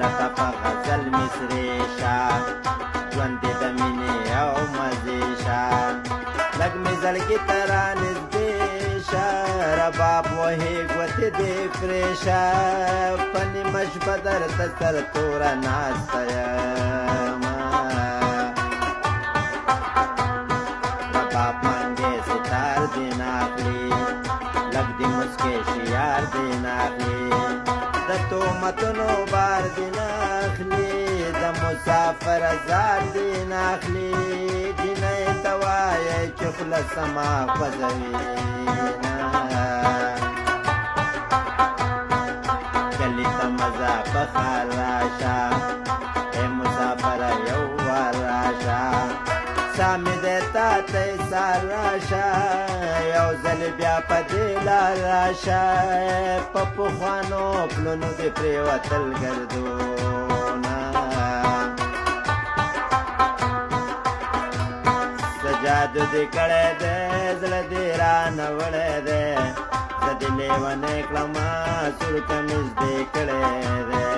لکه په غزل مصري شه ژوند دې د مینې او مزې شه لږ مې زړګي ته رانږدې شه رباب وهې ګوتې دې پرې شه په نیمه شپه درته سرتوره ناسته یمه رباب منګې ستار دې ناخلي لږ دې مسکې شیار دې ناخلي د تهمتونو بار دې ناخلي د مسافر ازار دې ناخلي جینۍ ته وایې چې خوله سما خوځوي کلي ته مزه په خال راشه ای مسافره یو وار راشه سا مې دی تا ته ایسار راشه یو ځل بیا په دې لار راشه په پخوانو پلونو دې پرېوتل ګردونه سجادو دې کړی دی زړه دې رانه وړی دی زه دې لیونی کړمه سور کمیز دې کړی دی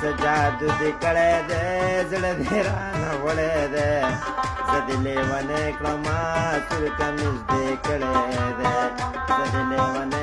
سجادو دې کړی دی زړه دې رانه وړی دی زه دې لیونی کړمه سور کمیز دې کړی دی زه دې لیونی